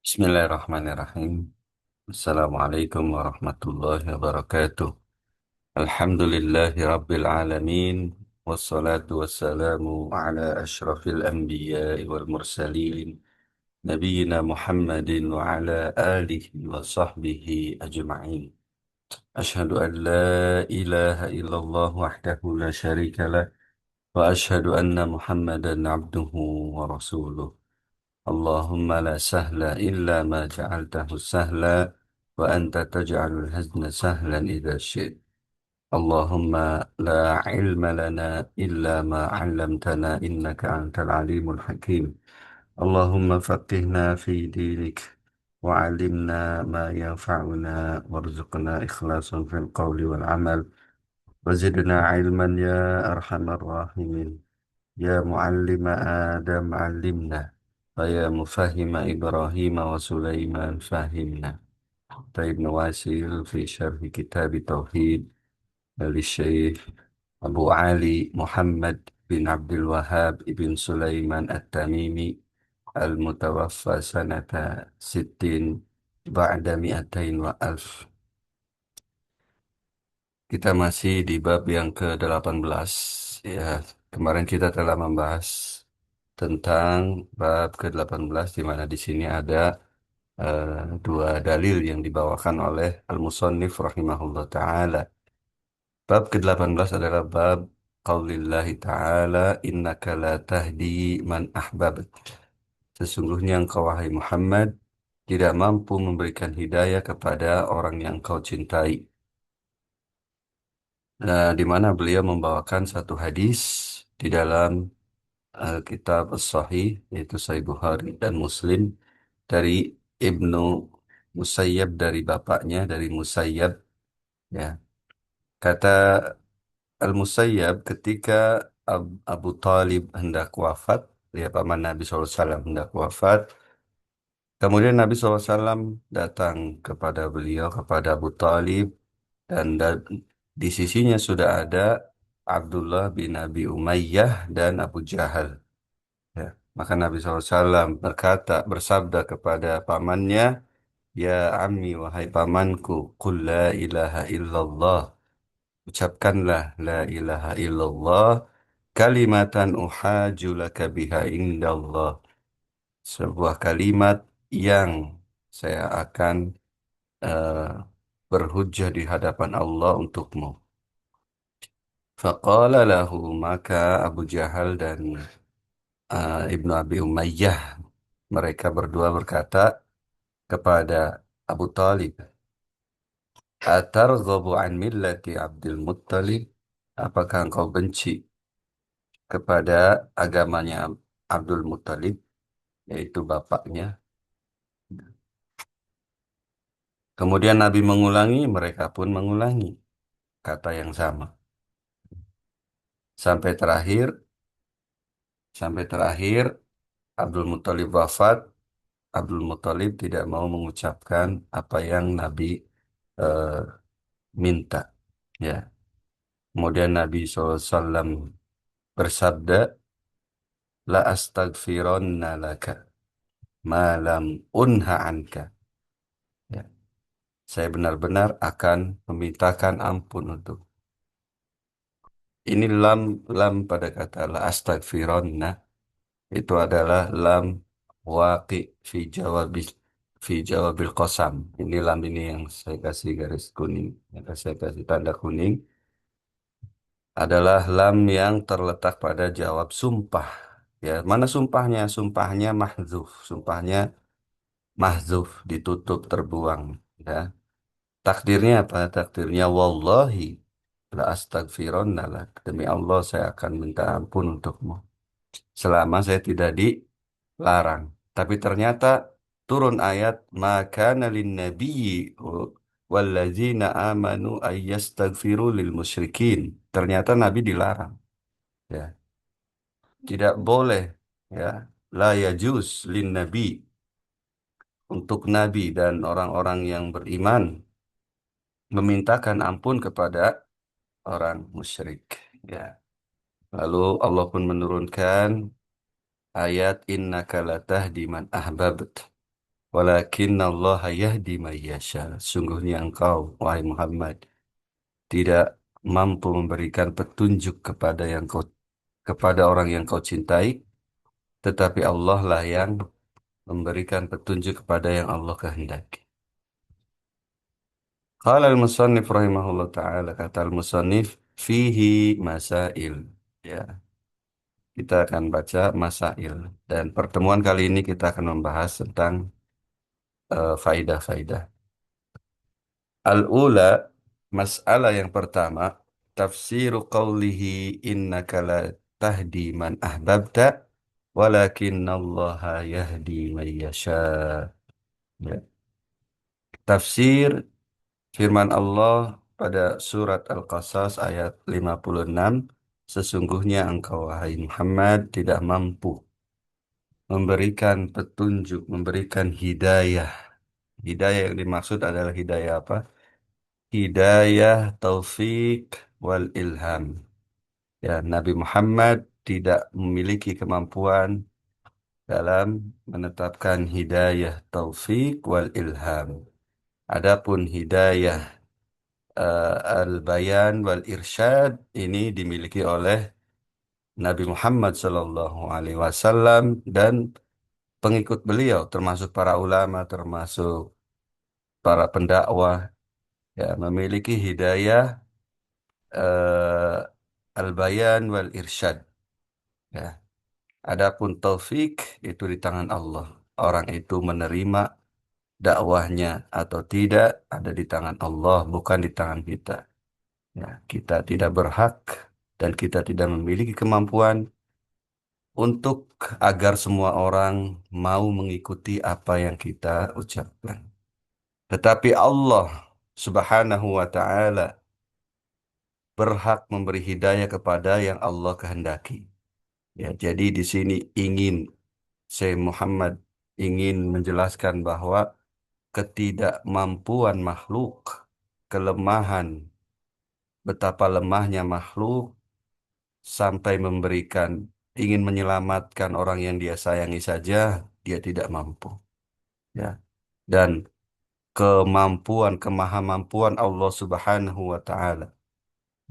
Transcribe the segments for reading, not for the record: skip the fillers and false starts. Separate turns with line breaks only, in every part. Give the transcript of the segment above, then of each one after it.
Bismillahirrahmanirrahim. Assalamualaikum warahmatullahi wabarakatuh. Alhamdulillahi rabbil alamin. Wassalatu wassalamu ala ashrafil anbiya wal mursalin. Nabiyyina Muhammadin wa ala alihi wa sahbihi ajma'in. Ashhadu an la ilaha illallah wahdahu la syarika lah. Wa ashhadu anna Muhammadan abduhu wa rasuluh. اللهم لا سهل إلا ما جعلته سهلا وأنت تجعل الحزن سهلا إذا شئت اللهم لا علم لنا إلا ما علمتنا إنك أنت العليم الحكيم اللهم فقهنا في دينك وعلمنا ما ينفعنا وارزقنا إخلاصا في القول والعمل وزدنا علما يا أرحم الراحمين يا معلم آدم علمنا ويا مفهم إبراهيم وسليمان فهمنا طيب نواصل في شرح كتاب التوحيد للشيخ أبو علي محمد بن عبد الوهاب بن سليمان التميمي المتوفى سنة 60 بعد 200 وألف. Kita masih di bab yang ke-18. Ya, kemarin kita telah membahas tentang bab ke-18 di mana di sini ada eh, dua dalil yang dibawakan oleh Al-Musannif rahimahullah taala. Bab ke-18 adalah bab qaulillahi taala innaka la tahdi man ahbabt. Sesungguhnya engkau wahai Muhammad tidak mampu memberikan hidayah kepada orang yang kau cintai. Nah, di mana beliau membawakan satu hadis di dalam kitab As-Sahih yaitu Sahih Bukhari dan Muslim dari Ibnu Musayyab dari bapaknya dari Musayyab ya. Kata Al-Musayyab ketika Abu Talib hendak wafat, ya paman Nabi SAW hendak wafat, kemudian Nabi SAW datang kepada beliau, kepada Abu Talib, dan di sisinya sudah ada Abdullah bin Abi Umayyah dan Abu Jahal. Ya. Maka Nabi SAW bersabda kepada pamannya, Ya ammi, wahai pamanku, Qul la ilaha illallah. Ucapkanlah la ilaha illallah, kalimatan uhaju laka biha indallah. Sebuah kalimat yang saya akan eh, berhujjah di hadapan Allah untukmu. Faqala lahu, maka Abu Jahal dan Ibnu Abi Umayyah, mereka berdua berkata kepada Abu Talib, Atarghabu an millati Abdul Muttalib? Apakah engkau benci kepada agamanya Abdul Muttalib, yaitu bapaknya? Kemudian Nabi mengulangi, mereka pun mengulangi kata yang sama. Sampai terakhir, sampai terakhir Abdul Muttalib wafat. Abdul Muttalib tidak mau mengucapkan apa yang Nabi eh, minta. Ya. Kemudian Nabi SAW bersabda, La astaghfironna laka ma lam unha anka. Ya. Saya benar-benar akan memintakan ampun untuk. Ini lam pada kata la astaghfironna itu adalah lam waqi fi jawabil qasam. Ini lam ini yang saya kasih garis kuning, yang saya kasih tanda kuning adalah lam yang terletak pada jawab sumpah. Ya, mana sumpahnya? Sumpahnya mahdzuf, sumpahnya mahdzuf, ditutup, terbuang. Ya. Takdirnya apa? Takdirnya wallahi la astaghfironna lak. Demi Allah saya akan minta ampun untukmu. Selama saya tidak dilarang. Tapi ternyata turun ayat maka nalin nabiyyi walladzina amanu ayyastaghfiru lil musyrikin. Ternyata Nabi dilarang. Ya, tidak boleh ya la yajuz lin nabi untuk nabi dan orang-orang yang beriman memintakan ampun kepada orang musyrik. Ya. Lalu Allah pun menurunkan ayat innaka latahdi man ahbabt. Walakinallaha yahdi may yasha. Sungguhnya engkau, wahai Muhammad, tidak mampu memberikan petunjuk kepada orang yang kau cintai, tetapi Allah lah yang memberikan petunjuk kepada yang Allah kehendaki. Qala al-musannif rahimahullah ta'ala, kata al-musannif, fihi masail. Ya, kita akan baca masail. Dan pertemuan kali ini kita akan membahas tentang faidah-faidah. Al-ula, masalah yang pertama, tafsiru qawlihi innaka la tahdi man ahbabta, walakinallaha yahdi man yasha. Ya. Tafsir firman Allah pada surat Al-Qasas ayat 56, sesungguhnya engkau, wahai Muhammad, tidak mampu memberikan petunjuk, memberikan hidayah. Hidayah yang dimaksud adalah hidayah apa? Hidayah taufik wal ilham. Ya, Nabi Muhammad tidak memiliki kemampuan dalam menetapkan hidayah taufik wal ilham. Adapun hidayah al-bayan wal irsyad ini dimiliki oleh Nabi Muhammad Sallallahu Alaihi Wasallam dan pengikut beliau, termasuk para ulama, termasuk para pendakwah, ya, memiliki hidayah al-bayan wal irsyad. Ya. Adapun taufik itu di tangan Allah. Orang itu menerima dakwahnya atau tidak ada di tangan Allah, bukan di tangan kita. Ya, kita tidak berhak dan kita tidak memiliki kemampuan untuk agar semua orang mau mengikuti apa yang kita ucapkan. Tetapi Allah Subhanahu wa taala berhak memberi hidayah kepada yang Allah kehendaki. Ya, jadi di sini Syekh Muhammad ingin menjelaskan bahwa ketidakmampuan makhluk, kelemahan, betapa lemahnya makhluk sampai ingin menyelamatkan orang yang dia sayangi saja, dia tidak mampu. Ya. Dan kemahamampuan Allah Subhanahu wa taala.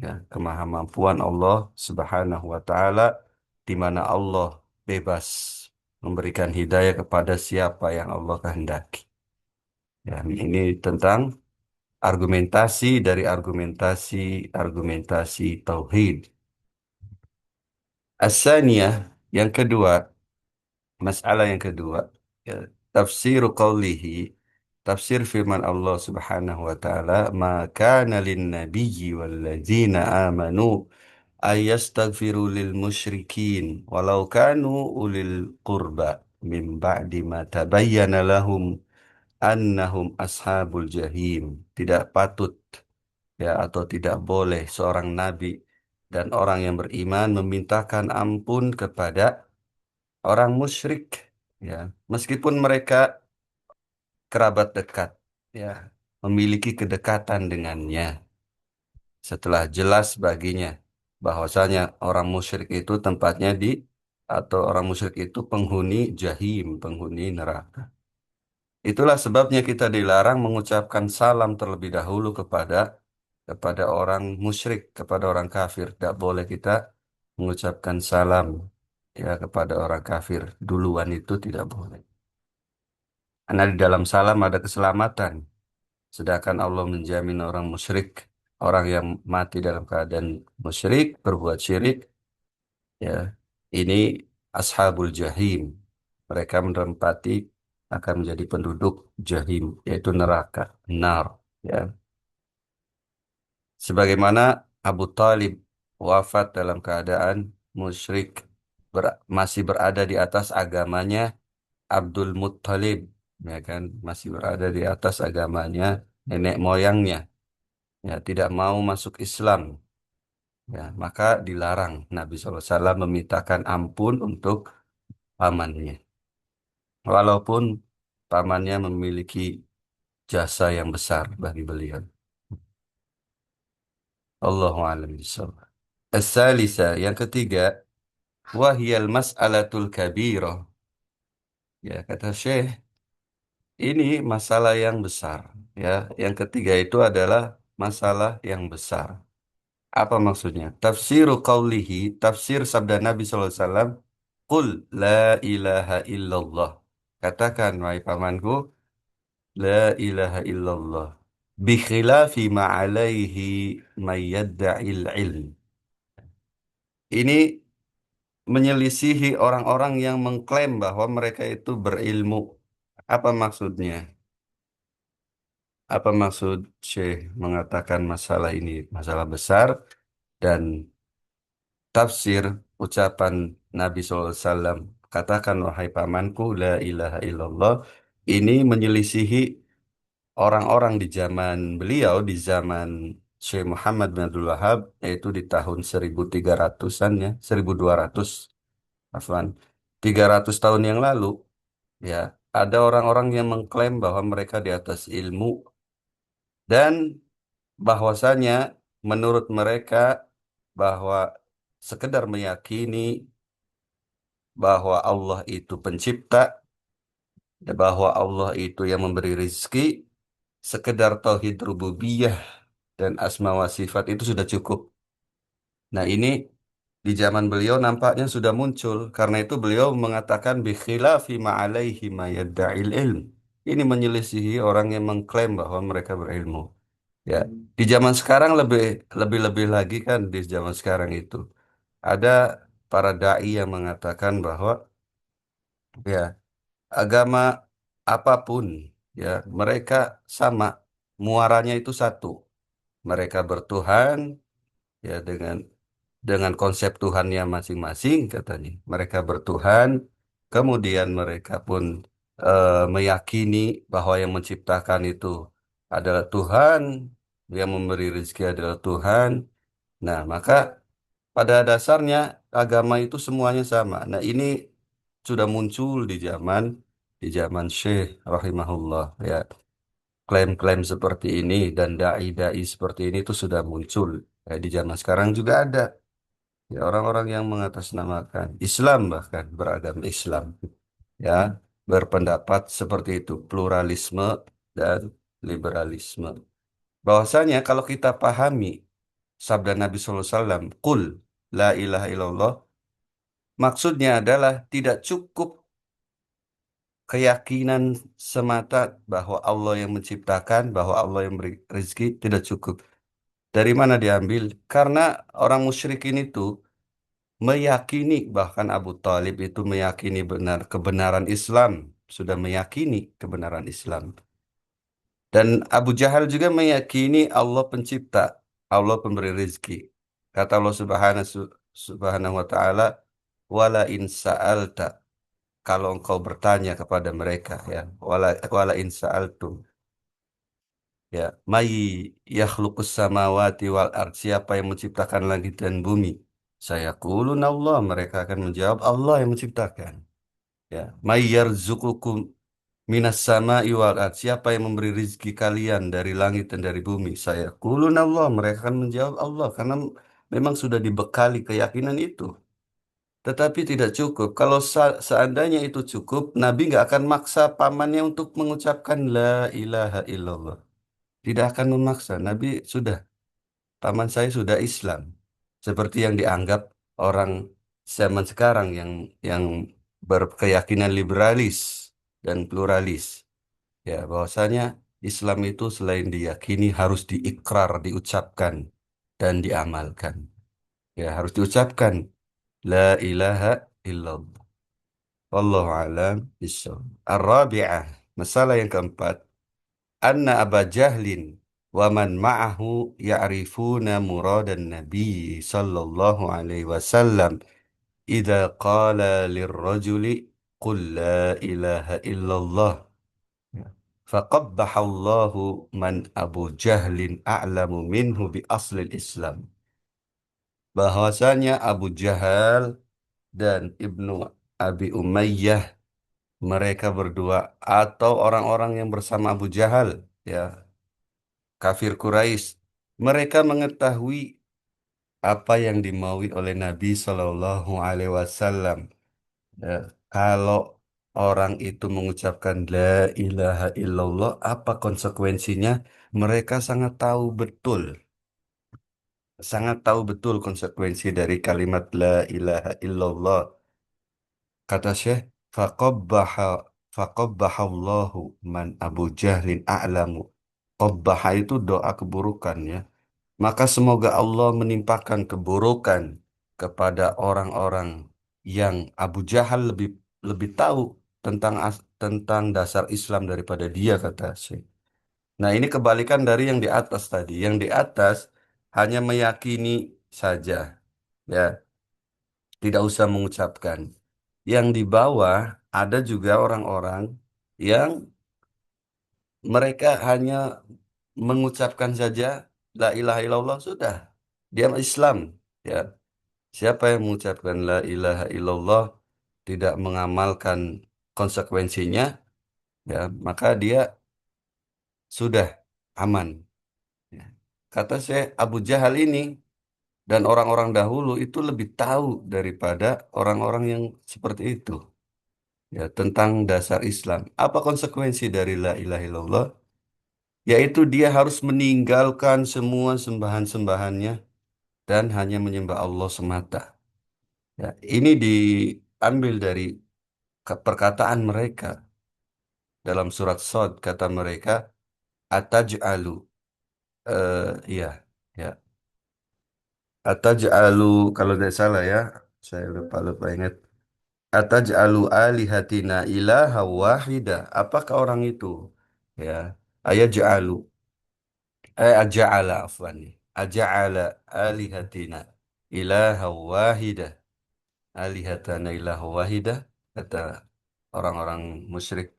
Ya, kemahamampuan Allah Subhanahu wa taala di mana Allah bebas memberikan hidayah kepada siapa yang Allah kehendaki. Ya, ini tentang argumentasi tauhid. As-saniyah, yang kedua, masalah yang kedua, ya, tafsir qawlihi, tafsir firman Allah Subhanahu wa taala, maka lin nabiyyi wal ladzina amanu ayastaghfiru lil musyrikin walau kanu ulil qurba min ba'di ma tabayyana lahum annahum ashabul jahim. Tidak patut, ya, atau tidak boleh seorang nabi dan orang yang beriman memintakan ampun kepada orang musyrik, ya, meskipun mereka kerabat dekat, ya, memiliki kedekatan dengannya, setelah jelas baginya bahwasanya orang musyrik itu tempatnya atau orang musyrik itu penghuni jahim, penghuni neraka. Itulah sebabnya kita dilarang mengucapkan salam terlebih dahulu kepada orang musyrik, kepada orang kafir. Tidak boleh kita mengucapkan salam, ya, kepada orang kafir. Duluan itu tidak boleh. Karena di dalam salam ada keselamatan. Sedangkan Allah menjamin orang musyrik, orang yang mati dalam keadaan musyrik, berbuat syirik, ya, ini ashabul jahim. Mereka menempati akan menjadi penduduk jahim, yaitu neraka, nar. Ya. Sebagaimana Abu Talib wafat dalam keadaan musyrik, masih berada di atas agamanya Abdul Muttalib, ya kan, masih berada di atas agamanya nenek moyangnya, ya, tidak mau masuk Islam, ya, maka dilarang Nabi SAW memintakan ampun untuk pamannya, walaupun pamannya memiliki jasa yang besar bagi beliau. Allahu a'lam bishawab. As-salisa, yang ketiga, wahiyal mas'alatul kabirah. Ya, kata Syekh, Ini masalah yang besar, ya. Yang ketiga itu adalah masalah yang besar. Apa maksudnya? Tafsiru qawlihi, tafsir sabda Nabi SAW, Qul la ilaha illallah. Katakan, wahai pamanku, la ilaha illallah. Bikhilafi ma'alaihi mayyaddail ilm. Ini menyelisihi orang-orang yang mengklaim bahwa mereka itu berilmu. Apa maksudnya? Apa maksud Syekh mengatakan masalah ini masalah besar dan tafsir ucapan Nabi SAW, katakan wahai pamanku la ilaha illallah, ini menyelisihi orang-orang di zaman beliau, di zaman Syekh Muhammad bin Abdul Wahab, yaitu di tahun 1300-an ya, 1200, afwan, 300 tahun yang lalu, ya, ada orang-orang yang mengklaim bahwa mereka di atas ilmu dan bahwasanya menurut mereka bahwa sekedar meyakini bahwa Allah itu pencipta, bahwa Allah itu yang memberi rizki, sekedar tauhid rububiyah dan asma wa sifat itu sudah cukup. Nah, ini di zaman beliau nampaknya sudah muncul. Karena itu beliau mengatakan bi khilafi ma alaihi ma yadda'il ilm. Ini menyelisihi orang yang mengklaim bahwa mereka berilmu. Ya, di zaman sekarang lebih lebih lebih lagi kan di zaman sekarang itu ada para dai yang mengatakan bahwa ya agama apapun ya mereka sama, muaranya itu satu. Mereka bertuhan ya dengan konsep Tuhannya masing-masing katanya. Mereka bertuhan, kemudian mereka pun meyakini bahwa yang menciptakan itu adalah Tuhan, yang memberi rezeki adalah Tuhan. Nah, maka pada dasarnya agama itu semuanya sama. Nah, ini sudah muncul di zaman Syekh rahimahullah ya. Klaim-klaim seperti ini dan dai-dai seperti ini itu sudah muncul. Ya, di zaman sekarang juga ada. Ya, orang-orang yang mengatasnamakan Islam bahkan beragama Islam ya berpendapat seperti itu, pluralisme dan liberalisme. Bahwasanya kalau kita pahami sabda Nabi SAW, Qul la ilaha illallah, maksudnya adalah tidak cukup keyakinan semata bahwa Allah yang menciptakan, bahwa Allah yang beri rezeki, tidak cukup. Dari mana diambil? Karena orang musyrikin itu meyakini, bahkan Abu Talib itu meyakini benar kebenaran Islam, sudah meyakini kebenaran Islam. Dan Abu Jahal juga meyakini Allah pencipta, Allah pemberi rezeki. Kata Allah Subhanahu wa taala, wala in sa'alta, kalau engkau bertanya kepada mereka ya, wala in sa'altum ya, may yakhluqus samawati wal ard, siapa yang menciptakan langit dan bumi? Saya kulun Allah, mereka akan menjawab Allah yang menciptakan. Ya, may yarzuqukum minas sama'i wal ard, siapa yang memberi rizki kalian dari langit dan dari bumi? Saya kulun Allah, mereka akan menjawab Allah karena memang sudah dibekali keyakinan itu. Tetapi tidak cukup. Kalau seandainya itu cukup, Nabi nggak akan maksa pamannya untuk mengucapkan la ilaha illallah. Tidak akan memaksa. Nabi sudah, paman saya sudah Islam. Seperti yang dianggap orang zaman sekarang yang berkeyakinan liberalis dan pluralis. Ya, bahwasanya Islam itu selain diyakini harus diikrar, diucapkan dan diamalkan. Ya, harus diucapkan la ilaha illallah. Wallahu a'lam bishawab. Ar-rabi'ah, masalah yang keempat, anna Aba Jahlin wa man ma'ahu ya'rifuna muradan Nabi sallallahu alaihi wasallam idza qala lirrajuli qul la ilaha illallah. فقبح الله man Abu Jahlin a'lamu minhu bi aslil Islam. Bahwasanya Abu Jahal dan Ibnu Abi Umayyah, mereka berdua atau orang-orang yang bersama Abu Jahal ya, kafir Quraisy, mereka mengetahui apa yang dimaui oleh Nabi Shallallahu Alaihi Wasallam. Ya, kalau orang itu mengucapkan la ilaha illallah, apa konsekuensinya? Mereka sangat tahu betul konsekuensi dari kalimat la ilaha illallah. Kata Syekh, faqabbaha faqabbahallahu man Abu Jahlin a'lamu. Qabbaha itu doa keburukan ya. Maka semoga Allah menimpakan keburukan kepada orang-orang yang Abu Jahal lebih lebih tahu tentang dasar Islam daripada dia, kata Syekh. Nah, ini kebalikan dari yang di atas tadi. Yang di atas hanya meyakini saja, ya, tidak usah mengucapkan. Yang di bawah ada juga orang-orang yang mereka hanya mengucapkan saja la ilaha illallah sudah, dia Islam, ya. Siapa yang mengucapkan la ilaha illallah tidak mengamalkan konsekuensinya, ya, maka dia sudah aman. Ya. Kata saya, Abu Jahal ini dan orang-orang dahulu itu lebih tahu daripada orang-orang yang seperti itu, ya, tentang dasar Islam. Apa konsekuensi dari la ilaha illallah? Yaitu dia harus meninggalkan semua sembahan-sembahannya dan hanya menyembah Allah semata. Ya, ini diambil dari perkataan mereka dalam surat Shad, kata mereka ataj'alu, iya, ya, ataj'alu, kalau tidak salah ya, saya lupa lupa ingat. Ataj'alu alihatina ilaha wahida. Apakah orang itu? Ya, ayaj'alu, aja'ala afwan. Aja'ala alihatina ilaha wahida. Alihatana ilaha wahida, kata orang-orang musyrik.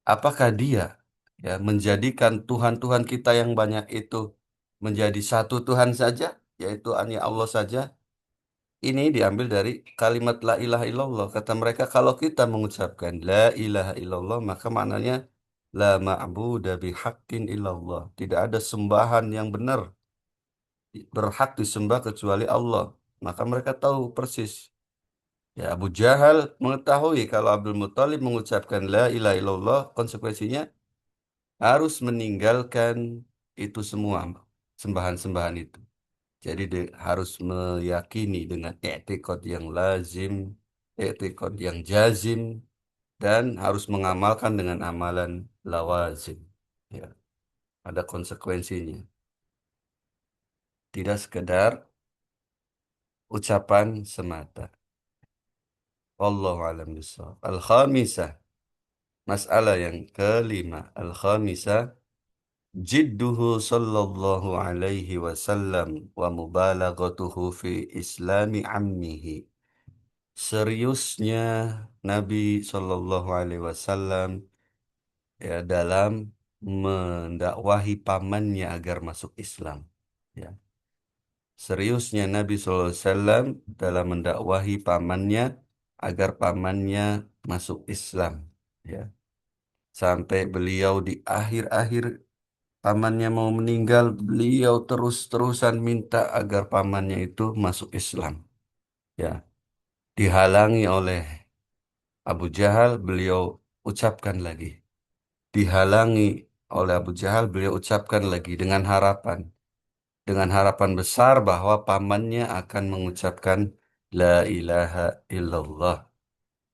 Apakah dia, ya, menjadikan Tuhan-Tuhan kita yang banyak itu menjadi satu Tuhan saja, yaitu hanya Allah saja? Ini diambil dari kalimat la ilaha illallah. Kata mereka, kalau kita mengucapkan la ilaha illallah, maka maknanya la ma'budu bihaqqin illallah. Tidak ada sembahan yang benar, berhak disembah kecuali Allah. Maka mereka tahu persis. Ya, Abu Jahal mengetahui kalau Abdul Muthalib mengucapkan la ilaha illallah, konsekuensinya harus meninggalkan itu semua, sembahan-sembahan itu. Jadi harus meyakini dengan i'tiqad yang lazim, i'tiqad yang jazim, dan harus mengamalkan dengan amalan lawazim. Ya, ada konsekuensinya. Tidak sekedar ucapan semata. Wallahu a'lam bishawab. Al-khamisah, masalah yang kelima. Al-khamisah, jidduhu sallallahu alaihi wasallam wa mubalaghatuhu fi islami ammihi. Seriusnya Nabi Shallallahu Alaihi Wasallam, ya, dalam mendakwahi pamannya agar masuk Islam. Ya. Seriusnya Nabi Shallallahu Alaihi Wasallam dalam mendakwahi pamannya agar pamannya masuk Islam. Ya. Sampai beliau di akhir-akhir pamannya mau meninggal, beliau terus-terusan minta agar pamannya itu masuk Islam. Ya. Dihalangi oleh Abu Jahal, beliau ucapkan lagi. Dihalangi oleh Abu Jahal, beliau ucapkan lagi dengan harapan besar bahwa pamannya akan mengucapkan la ilaha illallah.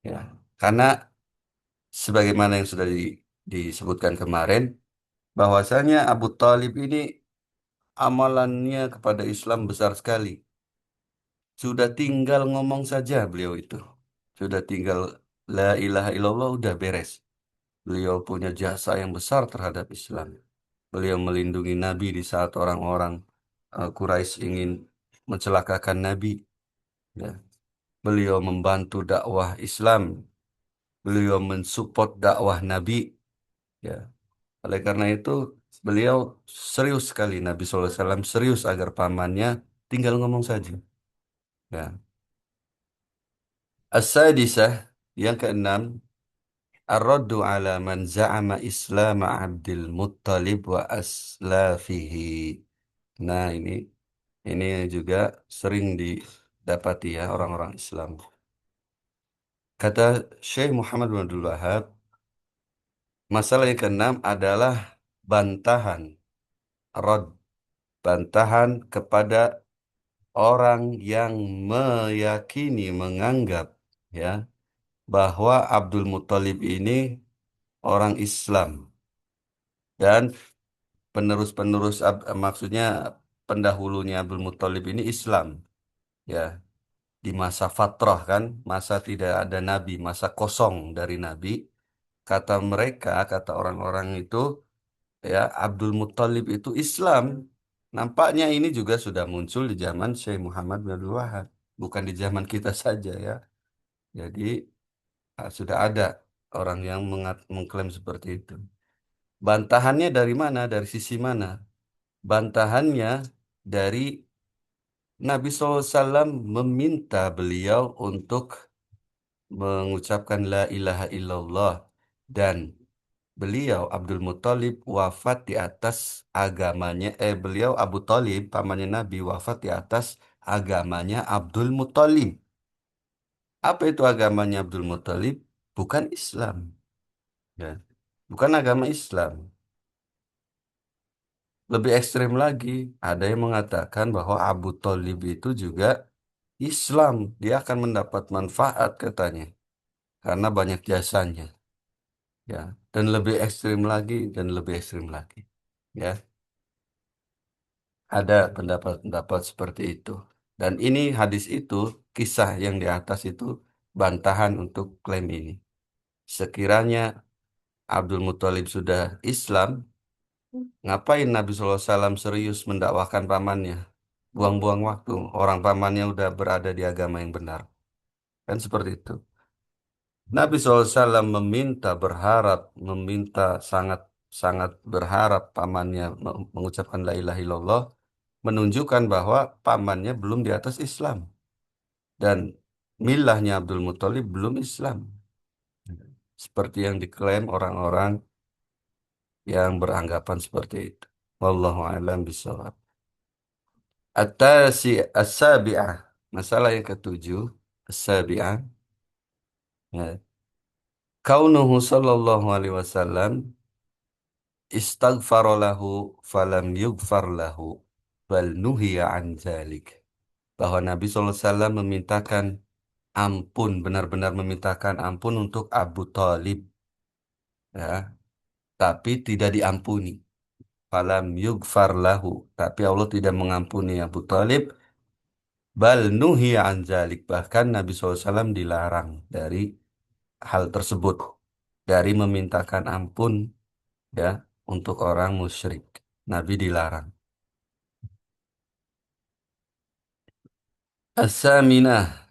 Ya, karena sebagaimana yang sudah disebutkan kemarin, bahwasanya Abu Talib ini amalannya kepada Islam besar sekali. Sudah tinggal ngomong saja beliau itu. Sudah tinggal la ilaha illallah, udah beres. Beliau punya jasa yang besar terhadap Islam. Beliau melindungi Nabi di saat orang-orang Quraisy ingin mencelakakan Nabi. Ya. Beliau membantu dakwah Islam. Beliau mensupport dakwah Nabi. Ya. Oleh karena itu, beliau serius sekali. Nabi SAW serius agar pamannya tinggal ngomong saja. Ya. As-sadisah, yang keenam, ar-raddu ala man za'ama Islam Abdul Muttalib wa aslafihi. Nah, ini juga sering didapati ya orang-orang Islam. Kata Syekh Muhammad bin Abdul Wahab, masalah yang keenam adalah bantahan, rad, bantahan kepada orang yang meyakini, menganggap ya bahwa Abdul Muthalib ini orang Islam dan penerus-penerus maksudnya pendahulunya Abdul Muthalib ini Islam ya di masa fatrah kan, masa tidak ada nabi, masa kosong dari nabi. Kata mereka, kata orang-orang itu ya Abdul Muthalib itu Islam. Nampaknya ini juga sudah muncul di zaman Syekh Muhammad bin Abdul Wahab, bukan di zaman kita saja ya. Jadi sudah ada orang yang mengklaim seperti itu. Bantahannya dari mana? Dari sisi mana? Bantahannya dari Nabi SAW meminta beliau untuk mengucapkan la ilaha illallah dan beliau Abdul Muthalib wafat di atas agamanya beliau Abu Thalib pamannya Nabi wafat di atas agamanya Abdul Muthalib. Apa itu agamanya Abdul Muthalib? Bukan Islam, ya. Bukan agama Islam. Lebih ekstrim lagi, ada yang mengatakan bahwa Abu Thalib itu juga Islam. Dia akan mendapat manfaat katanya karena banyak jasanya, ya. Dan lebih ekstrim lagi dan lebih ekstrim lagi, ya. Ada pendapat-pendapat seperti itu. Dan ini hadis itu, kisah yang di atas itu bantahan untuk klaim ini. Sekiranya Abdul Muthalib sudah Islam, ngapain Nabi SAW serius mendakwahkan pamannya? Buang-buang waktu. Orang pamannya udah berada di agama yang benar. Kan seperti itu. Nabi SAW meminta, berharap, meminta sangat berharap pamannya mengucapkan la ilaha illallah, menunjukkan bahwa pamannya belum di atas Islam. Dan milahnya Abdul Muthalib belum Islam. Seperti yang diklaim orang-orang yang beranggapan seperti itu. Wallahu a'lam bishawab. As-sabi'ah. Masalah yang ketujuh. As-sabi'ah. Ya. Kaunuhu sallallahu alaihi wasallam istaghfara lahu falam yughfar lahu bal nuhiya an dzalik. Bahwa Nabi SAW memintakan ampun, benar-benar memintakan ampun untuk Abu Talib, ya, tapi tidak diampuni. Falam yughfar lahu, tapi Allah tidak mengampuni Abu Talib. Bal nuhiya an dzalik, bahkan Nabi SAW dilarang dari hal tersebut, dari memintakan ampun ya untuk orang musyrik. Nabi dilarang. As-saminah,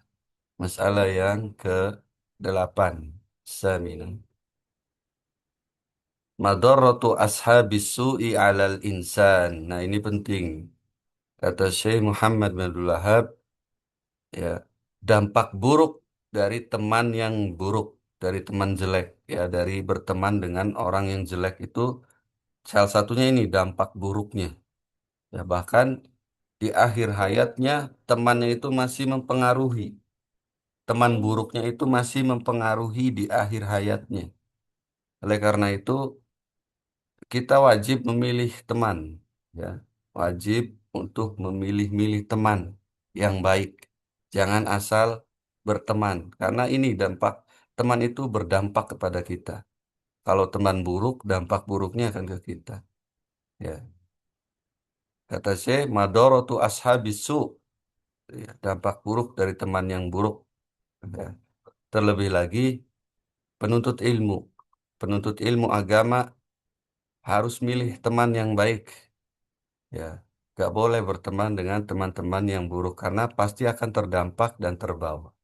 masalah yang ke-8. Saminah. Madarratu ashabis su'i alal insan. Nah, ini penting. Kata Syekh Muhammad bin Abdul Wahab, ya, dampak buruk dari teman yang buruk, dari teman jelek, ya, dari berteman dengan orang yang jelek itu salah satunya ini dampak buruknya. Ya, bahkan di akhir hayatnya temannya itu masih mempengaruhi. Teman buruknya itu masih mempengaruhi di akhir hayatnya. Oleh karena itu, kita wajib memilih teman, ya. Wajib untuk memilih-milih teman yang baik. Jangan asal berteman, karena ini dampak teman itu berdampak kepada kita. Kalau teman buruk, dampak buruknya akan ke kita. Ya, kata saya, madorotu ashabisu, ya, dampak buruk dari teman yang buruk. Ya. Terlebih lagi penuntut ilmu, penuntut ilmu agama harus milih teman yang baik. Ya, gak boleh berteman dengan teman-teman yang buruk karena pasti akan terdampak dan terbawa.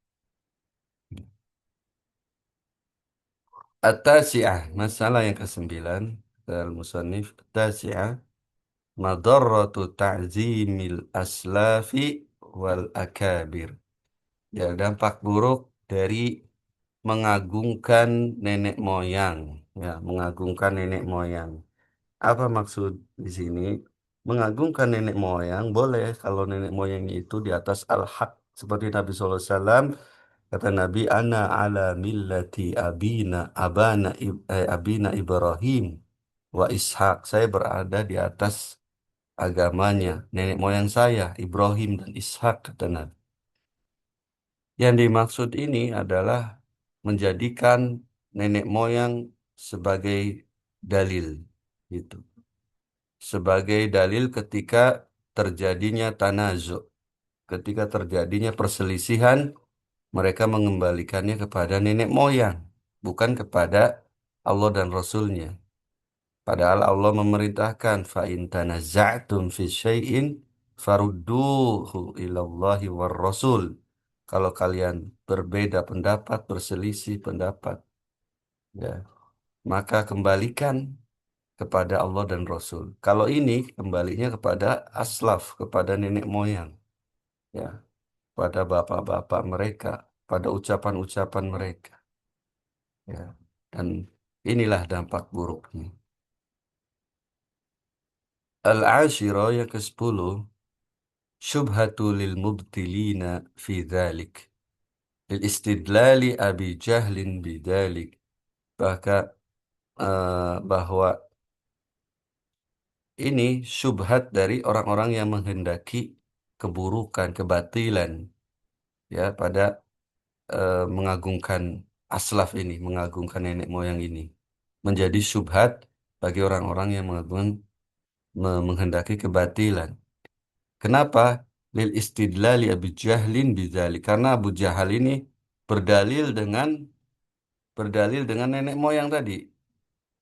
At-tasi'ah, masalah yang kesembilan, al-musannif, at-tasi'ah, madarratu ta'zimil aslafi wal akabir. Ya, dampak buruk dari mengagungkan nenek moyang. Ya, mengagungkan nenek moyang. Apa maksud di sini? Mengagungkan nenek moyang boleh kalau nenek moyang itu di atas al-haq. Seperti Nabi SAW Kata Nabi, ana ala millati abina Ibrahim wa Ishak. Saya berada di atas agamanya nenek moyang saya, Ibrahim dan Ishak, kata Nabi. Yang dimaksud ini adalah menjadikan nenek moyang sebagai dalil, gitu. Sebagai dalil ketika terjadinya tanazu, ketika terjadinya perselisihan, mereka mengembalikannya kepada nenek moyang, bukan kepada Allah dan Rasulnya. Padahal Allah memerintahkan fa in tanaza'tum fi syai'in farudduhu ilallahi war rasul. Kalau kalian berbeda pendapat, berselisih pendapat, ya, maka kembalikan kepada Allah dan Rasul. Kalau ini kembalinya kepada aslaf, kepada nenek moyang, ya, pada bapak-bapak mereka, pada ucapan-ucapan mereka, ya. Dan inilah dampak buruknya. Al-ashira yang ke-10, syubhatu lil mubtilina fi dhalik. Lil istidlali abi jahlin bidalik. Bahkan bahwa ini syubhat dari orang-orang yang menghendaki keburukan, kebatilan, ya, pada mengagungkan aslaf ini, mengagungkan nenek moyang ini. Menjadi syubhat bagi orang-orang yang menghendaki kebatilan. Kenapa? Lil istidlali Abu Jahlin bidzalik. Karena Abu Jahal ini berdalil dengan nenek moyang tadi.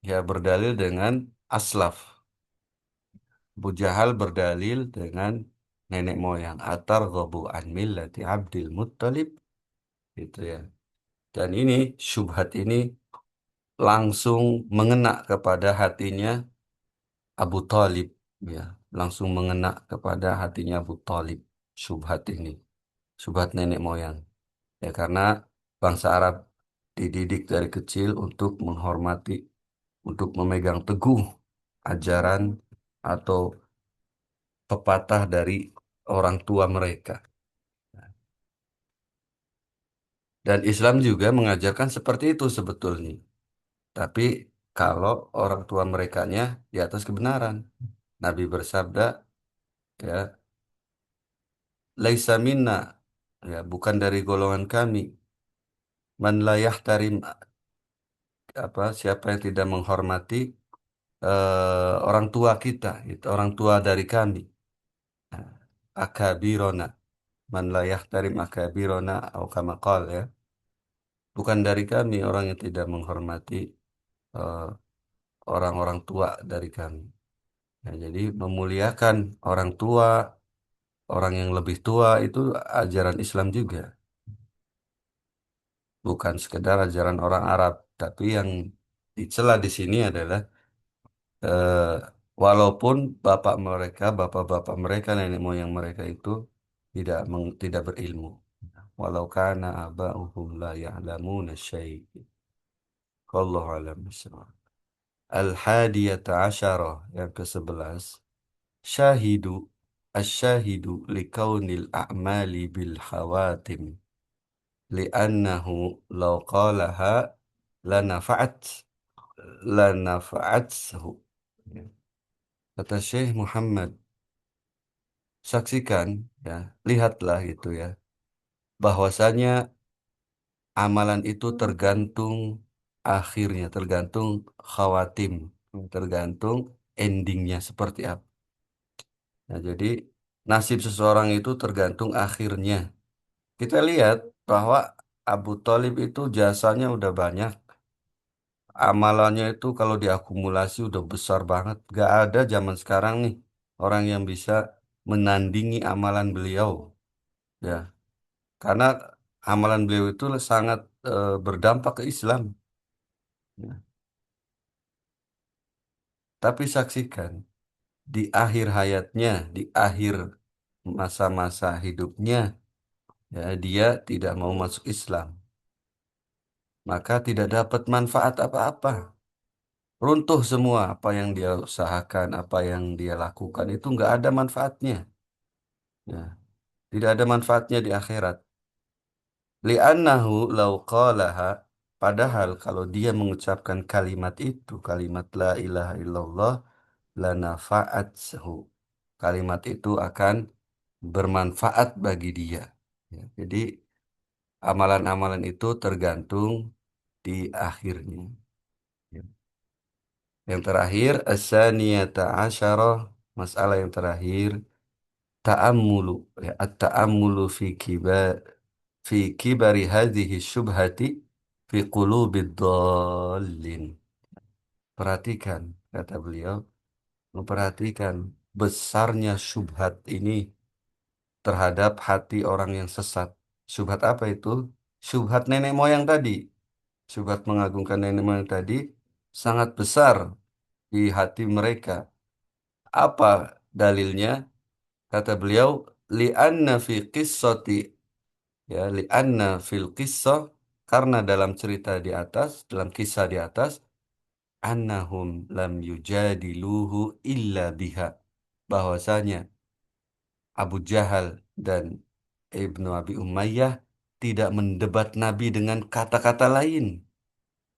Ya, berdalil dengan aslaf. Abu Jahal berdalil dengan nenek moyang. Atarghabu an millati Abdul Muttalib. Gitu ya. Dan ini syubhat ini langsung mengena kepada hatinya Abu Talib, ya, langsung mengena kepada hatinya Abu Talib, syubhat ini, syubhat nenek moyang, ya, karena bangsa Arab dididik dari kecil untuk menghormati, untuk memegang teguh ajaran atau pepatah dari orang tua mereka. Dan Islam juga mengajarkan seperti itu sebetulnya. Tapi kalau orang tua merekanya di atas kebenaran, Nabi bersabda, ya, laisa minna, ya, bukan dari golongan kami, man la yahtarim, siapa yang tidak menghormati orang tua kita, itu orang tua dari kami. Nah, akabirona, man la yahtarim akabirona, atau kama qala, ya, bukan dari kami orang yang tidak menghormati eh, orang-orang tua dari kami. Ya, jadi memuliakan orang tua, orang yang lebih tua itu ajaran Islam juga. Bukan sekedar ajaran orang Arab, tapi yang dicela di sini adalah eh, walaupun bapak-bapak mereka, nenek moyang mereka itu tidak berilmu. Walau kana aba'uhum la ya'lamuna syai'. Wallahu a'lam bishawab. Al-hadiyata asyarah yang ke-11. Syahidu asyahidu likaunil a'mali bil khawatim li'annahu law qalaha lanafa'at lanafa'athu. Ya. Kata Syekh Muhammad, saksikan, ya, lihatlah itu, ya, bahwasanya amalan itu tergantung akhirnya, tergantung khawatim, tergantung endingnya seperti apa. Nah, jadi nasib seseorang itu tergantung akhirnya. Kita lihat bahwa Abu Thalib itu jasanya udah banyak. Amalannya itu kalau diakumulasi udah besar banget. Gak ada zaman sekarang nih orang yang bisa menandingi amalan beliau. Ya, karena amalan beliau itu sangat berdampak ke Islam. Ya. Tapi saksikan di akhir hayatnya, di akhir masa-masa hidupnya, ya, dia tidak mau masuk Islam. Maka tidak dapat manfaat apa-apa. Runtuh semua apa yang dia usahakan, apa yang dia lakukan itu nggak ada manfaatnya. Ya, tidak ada manfaatnya di akhirat. Li'annahu law qalaha, padahal kalau dia mengucapkan kalimat itu, kalimat la ilaha illallah, lanafa'athu. Kalimat itu akan bermanfaat bagi dia. Ya, jadi amalan-amalan itu tergantung di akhirnya. Ya. Yang terakhir, as-saniyata asyarah, masalah yang terakhir, ta'ammulu, ya, at-ta'ammulu fi kibari hadhihi syubhati fi qulubid dhallin. Perhatikan, kata beliau, memperhatikan besarnya syubhat ini terhadap hati orang yang sesat. Syubhat apa itu? Syubhat nenek moyang tadi. Syubhat mengagungkan nenek moyang tadi sangat besar di hati mereka. Apa dalilnya? Kata beliau, li'anna fi qissati, ya, li'anna fil qissah, karena dalam cerita di atas, dalam kisah di atas, annahum lam yujadiluhu illa biha. Bahwasanya Abu Jahal dan Ibnu Abi Umayyah tidak mendebat Nabi dengan kata-kata lain,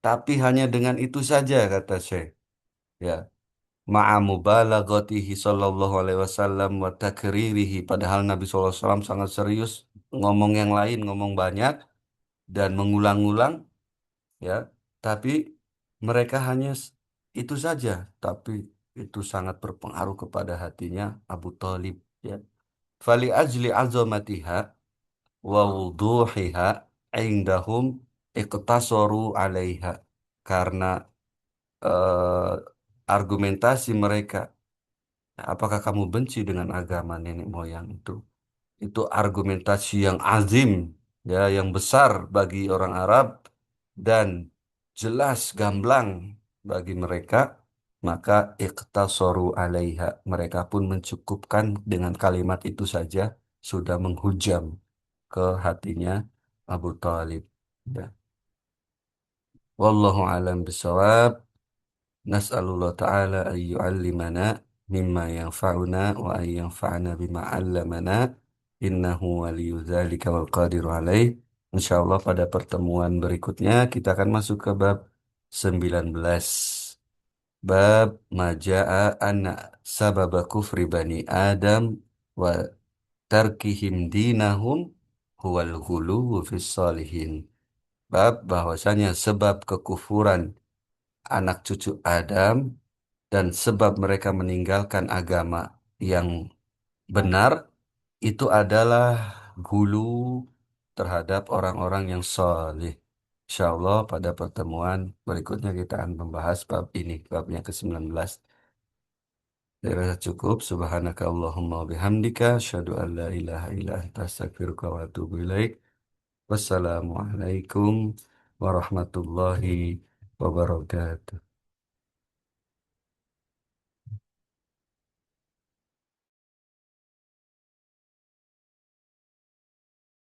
tapi hanya dengan itu saja, kata Syekh. Ya, ma'a mubalaghatihi sallallahu alaihi wasallam wa takririhi, padahal Nabi sallallahu alaihi wasallam sangat serius ngomong yang lain, ngomong banyak dan mengulang-ulang, ya. Tapi mereka hanya itu saja, tapi itu sangat berpengaruh kepada hatinya Abu Talib, ya. Fali ajli azamatiha wa wuduhiha indahum iqtasaru alaiha, karena argumentasi mereka, apakah kamu benci dengan agama nenek moyang itu? Itu argumentasi yang azim, ya, yang besar bagi orang Arab dan jelas gamblang bagi mereka, maka iqtasaru alaiha, mereka pun mencukupkan dengan kalimat itu saja sudah menghujam ke hatinya Abu Talib. Ya. Wallahu alam bisawab. Nas'alullah ta'ala an yu'allimana mimma yanfa'una wa an yanfa'ana bima 'allamana innahu waliyu dzalika wal qadiru alaih. Insyaallah pada pertemuan berikutnya kita akan masuk ke bab 19. Bab maja'a anna sababa kufri bani Adam wa tarkihim dinahum huwal ghuluwu fis salihin. Bab bahwasanya sebab kekufuran anak cucu Adam dan sebab mereka meninggalkan agama yang benar itu adalah gulu terhadap orang-orang yang soleh. Insya Allah pada pertemuan berikutnya kita akan membahas bab ini, babnya ke-19. Saya rasa cukup. Subhanaka Allahumma wa bihamdika. Asyhadu an la ilaha illa anta astaghfiruka wa atubu ilaik. Wassalamualaikum warahmatullahi wabarakatuh.